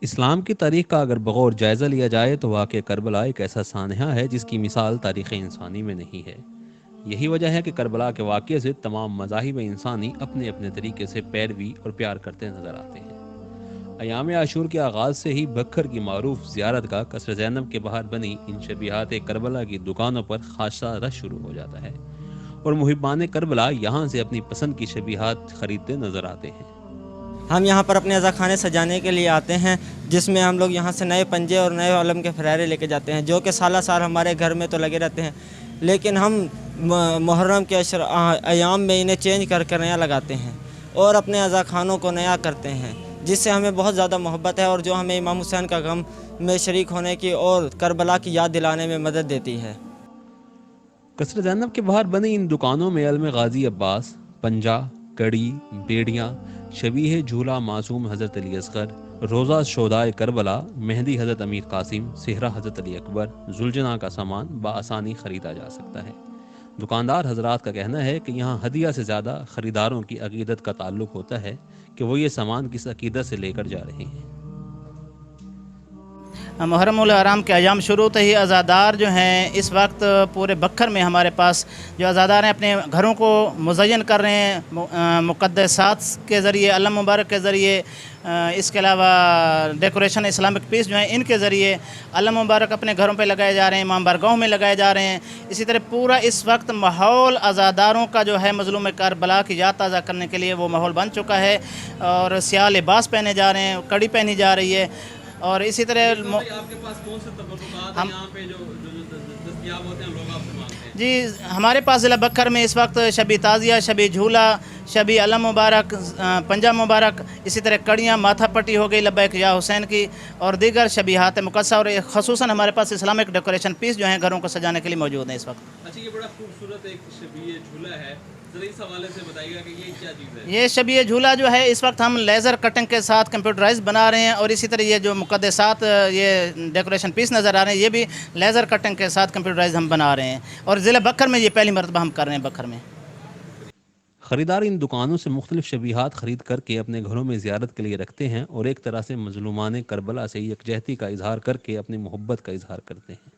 इस्लाम की तारीख का अगर बगौर जायज़ा लिया जाए तो वाक़या करबला एक ऐसा सानहा है जिसकी मिसाल तारीख़ इंसानी में नहीं है। यही वजह है कि करबला के वाक़ये से तमाम मज़ाहिब इंसानी अपने अपने तरीके से पैरवी और प्यार करते नज़र आते हैं। अयाम आशूर के आगाज़ से ही बखर की मारूफ ज़ियारत का कसर ज़ैनब के बाहर बनी इन शबीहात करबला की दुकानों पर खासा रश शुरू हो जाता है और मुहिब्बान करबला यहाँ से अपनी पसंद की शबीहात खरीदते नज़र आते हैं। हम यहाँ पर अपने अज़ाखाने सजाने के लिए आते हैं, जिसमें हम लोग यहाँ से नए पंजे और नए अलम के फरारे लेके जाते हैं, जो कि साला साल हमारे घर में तो लगे रहते हैं, लेकिन हम मुहर्रम के अयाम में इन्हें चेंज कर कर नया लगाते हैं और अपने अज़ाखानों को नया करते हैं, जिससे हमें बहुत ज़्यादा मोहब्बत है और जो हमें इमाम हुसैन का गम में शरीक होने की और करबला की याद दिलाने में मदद देती है। कसर ज़ैनब के बाहर बनी इन दुकानों में अलम गाजी अब्बास, पंजा, कड़ी, बेड़ियाँ, शबीह झूला मासूम हज़रत अली असगर, रोज़ा शोदाए करबला, मेहंदी हज़रत अमीर कासिम, सेहरा हज़रत अली अकबर, जुलजना का सामान बआसानी ख़रीदा जा सकता है। दुकानदार हजरात का कहना है कि यहाँ हदिया से ज़्यादा ख़रीदारों की अकीदत का ताल्लुक होता है कि वो ये सामान किस अकीदत से लेकर जा रहे हैं। मुहर्रम उल हराम के अयाम शुरू होते ही अज़ादार जो हैं इस वक्त पूरे बखर में हमारे पास जो अज़ादार हैं अपने घरों को मुज़य्यन कर रहे हैं मुक़द्दसात के ज़रिए, अलम मुबारक के ज़रिए, इसके अलावा डेकोरेशन इस्लामिक पीस जो है इनके ज़रिए अलम मुबारक अपने घरों पे लगाए जा रहे हैं, इमाम बारगाहों में लगाए जा रहे हैं। इसी तरह पूरा इस वक्त माहौल अज़ादारों का जो है मज़लूम करबला की याद ताज़ा करने के लिए वो माहौल बन चुका है और स्याह लिबास पहने जा रहे हैं, कड़ी पहनी जा रही है। और इसी तरह आपके पास कौन से तबक़ात हैं यहाँ पे जो दस्तयाब होते हैं, लोग आपसे मांगते हैं? जी, हमारे पास ज़िला बखर में इस वक्त शबी ताज़िया, शबी झूला, शबी अलम मुबारक, पंजा मुबारक, इसी तरह कड़ियाँ, माथा पट्टी हो गई लब्बैक या हुसैन की और दीगर शबीहात मुक़स्सा और ख़ुसूसन हमारे पास इस्लामिक डेकोरेशन पीस जो हैं घरों को सजाने के लिए मौजूद हैं इस वक्त। अच्छा, ये बड़ा खूबसूरत एक शबीह झूला है, ज़रा इस हवाले से बताइएगा कि ये क्या चीज़ है? ये शबीह झूला जो है इस वक्त हम लेज़र कटिंग के साथ कंप्यूटराइज बना रहे हैं और इसी तरह ये जो मुक़द्दसात ये डेकोरेशन पीस नज़र आ रहे हैं ये भी लेज़र कटिंग के साथ कंप्यूटराइज हम बना रहे हैं और ज़िला बखर में ये पहली मरतबा हम कर रहे हैं बखर में। ख़रीदार इन दुकानों से मुख्तलिफ शबीहात ख़रीद करके अपने घरों में ज़ियारत के लिए रखते हैं और एक तरह से मज़लूमान करबला से यकजहती का इजहार करके अपनी मोहब्बत का इजहार करते हैं।